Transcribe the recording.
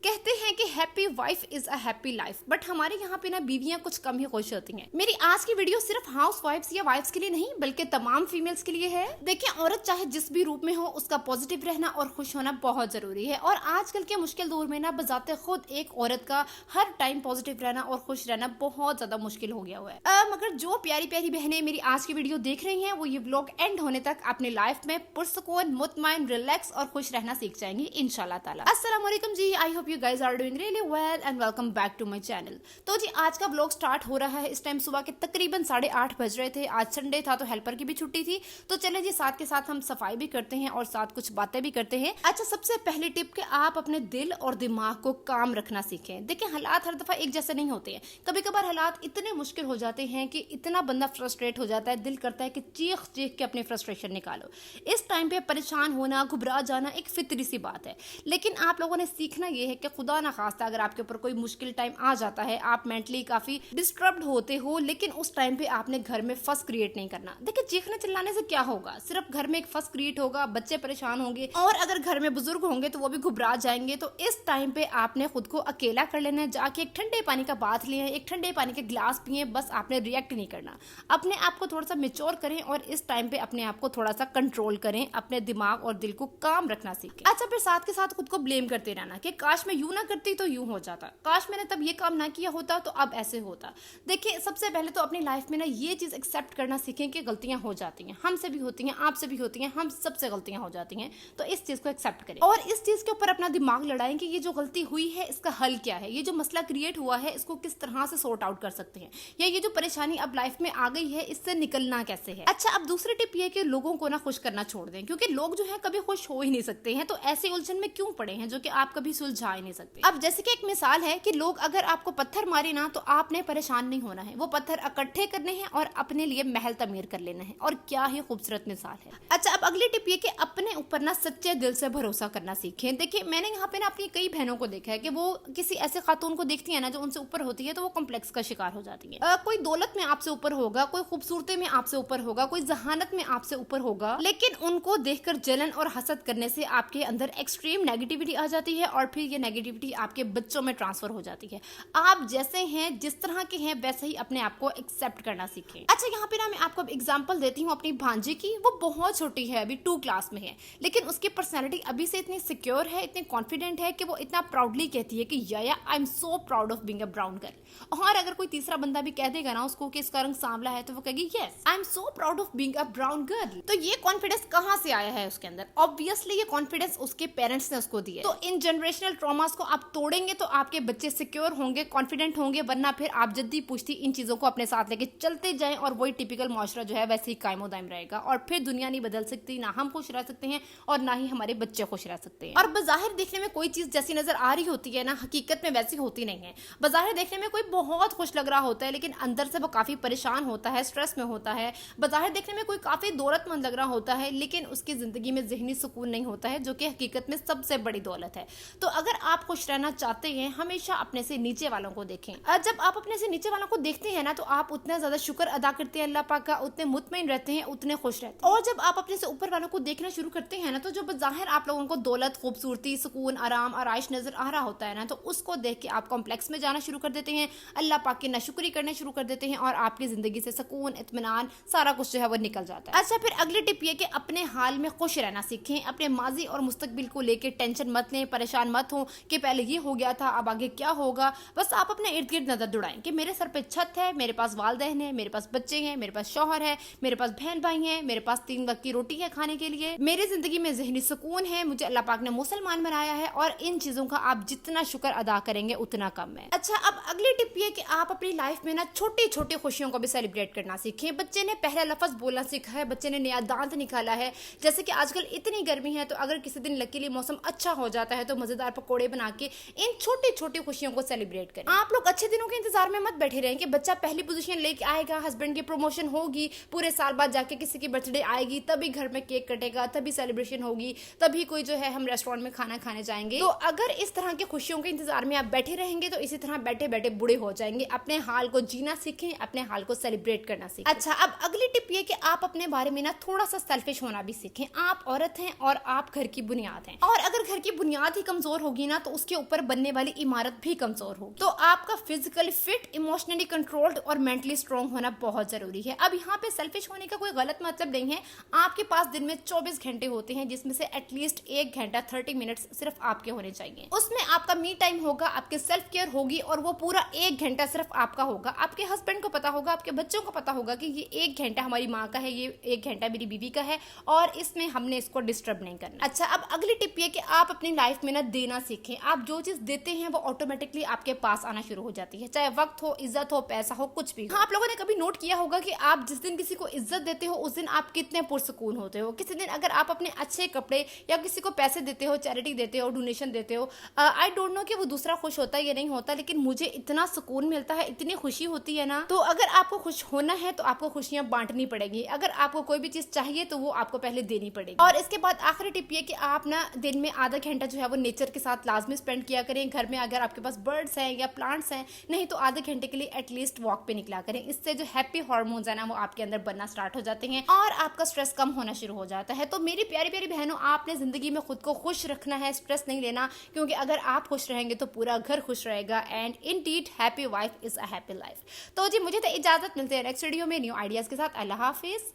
कहते हैं कि happy wife is a happy life, but हमारे यहाँ पे ना बीवियां कुछ कम ही खुश होती हैं। मेरी आज की वीडियो सिर्फ हाउस वाइफ्स या वाइफ्स के लिए नहीं बल्कि तमाम फीमेल्स के लिए है। देखिए, औरत चाहे जिस भी रूप में हो उसका पॉजिटिव रहना और खुश होना बहुत जरूरी है। और आजकल के मुश्किल दौर में ना बजाते खुद एक औरत का हर टाइम पॉजिटिव रहना और खुश रहना बहुत ज्यादा मुश्किल हो गया हुआ है। मगर जो प्यारी प्यारी बहनें मेरी आज की वीडियो देख रही हैं वो ये व्लॉग एंड होने तक अपने लाइफ में पुरसुकून, मुतमईन, रिलैक्स और खुश रहना सीख जाएंगी इंशाल्लाह ताला। अस्सलाम वालेकुम जी, I hope you guys are doing really well and welcome back to my channel. तो जी आज का व्लॉग स्टार्ट हो रहा है। इस टाइम सुबह के तकरीबन 8:30 बज रहे थे। आज संडे था तो हेल्पर की भी छुट्टी थी। तो चले जी साथ के साथ हम सफाई भी करते हैं और साथ कुछ बातें भी करते हैं। अच्छा, सबसे पहली टिप कि आप अपने दिल और दिमाग को काम रखना सीखें। देखिए, हालात हर दफा एक जैसे नहीं होते हैं। कभी कभार हालात इतने मुश्किल हो जाते हैं कि इतना बंदा फ्रस्ट्रेट हो जाता है, दिल करता है कि चीख चीख के अपने फ्रस्ट्रेशन निकालो। इस टाइम पे परेशान होना, घबरा जाना एक फितरी सी बात है। लेकिन आप लोगों ने सीखना यह है कि खुदा ना खास्ता अगर आपके ऊपर कोई मुश्किल टाइम आ जाता है, आप मेंटली काफी डिस्टर्ब्ड होते हो, लेकिन उस टाइम पे आपने घर में फस क्रिएट नहीं करना। देखिए, चीखने चिल्लाने से क्या होगा, सिर्फ घर में एक फस क्रिएट होगा, बच्चे परेशान होंगे और अगर घर में बुजुर्ग होंगे तो वो भी घबरा जाएंगे। तो इस टाइम पे आपने खुद को अकेला कर लेना है, जाके एक ठंडे पानी का बाथ लिया है, एक ठंडे पानी के गिलास पिए, बस आपने रिएक्ट नहीं करना। अपने आप को थोड़ा सा मेच्योर करें और इस टाइम पे अपने आप को थोड़ा सा कंट्रोल करें, अपने दिमाग और दिल को काम रखना सीखें। अच्छा, फिर साथ के साथ खुद को ब्लेम करते रहना कि काश मैं यूं ना करती तो यूं हो जाता, काश मैंने तब ये काम ना किया होता तो अब ऐसे होता। देखिए, सबसे पहले तो अपनी लाइफ में ना ये चीज एक्सेप्ट करना सीखें कि गलतियां हो जाती हैं, हमसे भी होती हैं, आपसे भी होती हैं, हम सबसे गलतियां हो जाती हैं। तो इस चीज को एक्सेप्ट करें और इस चीज के ऊपर अपना दिमाग लड़ाएं कि ये जो गलती हुई है इसका हल क्या है, ये जो मसला क्रिएट हुआ है इसको किस तरह से सॉर्ट आउट कर सकते हैं, या ये जो परेशानी अब लाइफ में आ गई है इससे निकलना कैसे है। अच्छा, अब दूसरी टिप ये कि लोगों को ना खुश करना छोड़ दें, क्योंकि लोग जो है कभी खुश हो ही नहीं सकते हैं। तो ऐसे उलझन में क्यों पड़े हैं जो कि आप कभी सुलझा ही नहीं सकते। अब जैसे कि एक मिसाल है कि लोग अगर आपको पत्थर मारे ना तो आपने परेशान नहीं होना है, वो पत्थर इकट्ठे करने हैं और अपने लिए महल तमीर कर लेना है। और क्या ही खूबसूरत मिसाल है। अच्छा, अब अगली टिप ये कि अपने ऊपर ना सच्चे दिल से भरोसा करना सीखें। देखिए, मैंने यहाँ पे ना अपनी कई बहनों को देखा है कि वो किसी ऐसे खातून को देखती है ना जो उनसे ऊपर होती है तो वो कॉम्प्लेक्स का शिकार हो जाती है। कोई दौलत में आपसे ऊपर होगा, कोई खूबसूरती में आपसे ऊपर होगा, कोई जहानत में आपसे ऊपर होगा, लेकिन उनको देखकर जलन और हसद करने से आपके अंदर एक्सट्रीम नेगेटिविटी आ जाती है और फिर ये नेगेटिविटी आपके बच्चों में ट्रांसफर हो जाती है। आप जैसे हैं, जिस तरह के हैं, वैसे ही अपने आप को एक्सेप्ट करना सीखें। अच्छा, यहाँ पे ना मैं आपको एग्जांपल देती हूँ अपनी भांजी की। वो बहुत छोटी है, अभी 2 क्लास में है, लेकिन उसकी पर्सनैलिटी अभी से इतनी सिक्योर है, इतनी कॉन्फिडेंट है कि वो इतना प्राउडली कहती है कि या I am so proud of being a brown girl. और अगर कोई तीसरा बंदा भी कह देगा ना उसको कि इसका रंग सांवला है तो वो कहेगी yes I am so proud of being a brown girl. तो ये कॉन्फिडेंस कहाँ से आया है उसके अंदर? ऑब्वियसली ये कॉन्फिडेंस उसके पेरेंट्स ने उसको दिया। तो इन जनरेशनल ट्रॉमास को आप तोड़ेंगे तो आपके बच्चे सिक्योर होंगे, कॉन्फिडेंट होंगे, वरना फिर आप जद्दी पूछती इन चीजों को अपने साथ लेके चलते जाएं और वही टिपिकल मुआशरा जो है वैसे ही कायमो दायम रहेगा और फिर दुनिया नहीं बदल सकती, ना हम खुश रह सकते हैं और ना ही हमारे बच्चे खुश रह सकते हैं। और बज़ाहिर देखने में कोई चीज जैसी नजर आ रही होती है ना, हकीकत में वैसी होती नहीं है। बज़ाहिर देखने में कोई बहुत खुश लग रहा होता है लेकिन अंदर से वो काफी परेशान होता है, स्ट्रेस में होता है। बज़ाहिर देखने में कोई काफी दौलतमंद लग रहा होता है लेकिन उसकी जिंदगी में ज़हनी सुकून नहीं होता है, जो कि हकीकत में सबसे बड़ी दौलत है। तो अगर आप खुश रहना चाहते हैं, हमेशा अपने से नीचे वालों को देखें। जब आप अपने से नीचे वालों को देखते हैं ना तो आप उतना ज्यादा शुक्र अदा करते हैं अल्लाह पाक का, उतने मुतमईन रहते हैं, उतने खुश रहते हैं। और जब आप अपने से ऊपर वालों को देखना शुरू करते हैं ना तो जो बज़ाहिर आप लोगों को दौलत, खूबसूरती, सुकून, आराम, आराइश नजर आ रहा होता है ना तो उसको देख के आप कॉम्प्लेक्स में जाना शुरू कर देते हैं, अल्लाह पाक की नाशुक्री करना शुरू कर देते हैं और आपकी जिंदगी से सुकून, इत्मीनान, सारा कुछ जो है वो निकल जाता है। अच्छा, फिर अगली टिप ये कि अपने हाल में खुश रहना सीखें। अपने माजी और मुस्तकबिल को लेकर टेंशन मत लें, परेशान मत हो कि पहले ये हो गया था अब आगे क्या होगा। बस आप अपने इर्द गिर्द नजर दौड़ाएं कि मेरे सर पे छत है, मेरे पास वालदैन है, मेरे पास बच्चे हैं, मेरे पास शौहर है, मेरे पास बहन भाई हैं, मेरे पास 3 वक्त की रोटी है खाने के लिए, मेरी जिंदगी में ज़हनी सुकून है, मुझे अल्लाह पाक ने मुसलमान बनाया है। और इन चीजों का आप जितना शुक्र अदा करेंगे उतना कम है। अच्छा, अब अगली टिप ये कि आप अपनी लाइफ में ना छोटी छोटी खुशियों को भी सेलिब्रेट करना सीखें। बच्चे ने पहला लफ्ज बोलना सीखा है, बच्चे ने नया दांत निकाला है, जैसे कि आजकल इतनी गर्मी है तो अगर किसी दिन लकीली मौसम अच्छा हो जाता है तो मजेदार पकोड़े बना के इन छोटी छोटी खुशियों को सेलिब्रेट करें। आप लोग अच्छे दिनों के इंतजार में मत बैठे रहें कि बच्चा पहली पोजीशन लेके आएगा, हस्बैंड की प्रमोशन होगी, पूरे साल बाद जाके किसी की बर्थडे आएगी, तभी घर में केक कटेगा, तभी सेलिब्रेशन होगी, तभी कोई जो है हम रेस्टोरेंट में खाना खाने जाएंगे। तो अगर इस तरह की खुशियों के इंतजार में आप बैठे रहेंगे तो इसी तरह बैठे बैठे बूढ़े हो जाएंगे। अपने हाल को जीना सीखें, अपने हाल को सेलिब्रेट करना सीखें। अच्छा, अब अगली टिप ये कि आप अपने बारे में ना थोड़ा सा सेल्फिश होना भी सीखें। आप औरत हैं और आप घर की बुनियाद हैं, और अगर घर की बुनियाद ही कमजोर होगी ना तो उसके ऊपर बनने वाली इमारत भी कमजोर होगी। तो आपका फिजिकली फिट, इमोशनली कंट्रोल्ड और मेंटली स्ट्रांग होना बहुत जरूरी है। अब यहाँ पे सेल्फिश होने का कोई गलत मतलब नहीं है। आपके पास दिन में 24 घंटे होते हैं, जिसमें से एटलीस्ट 1 घंटा 30 मिनट्स सिर्फ आपके होने चाहिए। उसमें आपका मी टाइम होगा, आपके सेल्फ केयर होगी, और वो पूरा 1 घंटा सिर्फ आपका होगा। आपके हस्बैंड को पता होगा, आपके बच्चों को पता होगा कि ये 1 घंटा हमारी माँ का है, ये 1 घंटा मेरी बीवी का है, और इसमें हमने इसको डिस्टर्ब नहीं करना। अच्छा, अब अगली टिप ये कि आप अपनी लाइफ में ना देना सीखें। आप जो चीज देते हैं वो ऑटोमेटिकली आपके पास आना शुरू हो जाती है, चाहे वक्त हो, इज्जत हो, पैसा हो, कुछ भी। हाँ, आप लोगों ने कभी नोट किया होगा कि आप जिस दिन किसी को इज्जत देते हो उस दिन आप कितने पुरसुकून होते हो। किसी दिन अगर आप अपने अच्छे कपड़े या किसी को पैसे देते हो, चैरिटी देते हो, डोनेशन देते हो, आई डोंट नो कि वो दूसरा खुश होता है या नहीं होता, लेकिन मुझे इतना सुकून मिलता है, इतनी खुशी होती है ना। तो अगर आपको खुश होना है तो आपको खुशियां बांटनी पड़ेगी। अगर आपको कोई भी चीज चाहिए तो वो आपको पहले देनी पड़ेगी। और इसके बाद आखिरी टिप ये कि आप ना दिन में आधा घंटा जो है वो नेचर के साथ लाजमी स्पेंड किया करें। घर में अगर आपके पास बर्ड्स हैं या प्लांट्स हैं, नहीं तो आधे घंटे के लिए एटलीस्ट वॉक पे निकला करें। इससे जो हैप्पी हार्मोन्स है ना वो आपके अंदर बनना स्टार्ट हो जाते हैं और आपका स्ट्रेस कम होना शुरू हो जाता है। तो मेरी प्यारी प्यारी बहनों, आपने जिंदगी में खुद को खुश रखना है, स्ट्रेस नहीं लेना, क्योंकि अगर आप खुश रहेंगे तो पूरा घर खुश रहेगा। And Indeed happy wife is a happy life. तो जी मुझे तो इजाजत, मिलते हैं नेक्स्ट वीडियो में न्यू आइडियाज के साथ। अल्लाह हाफिज।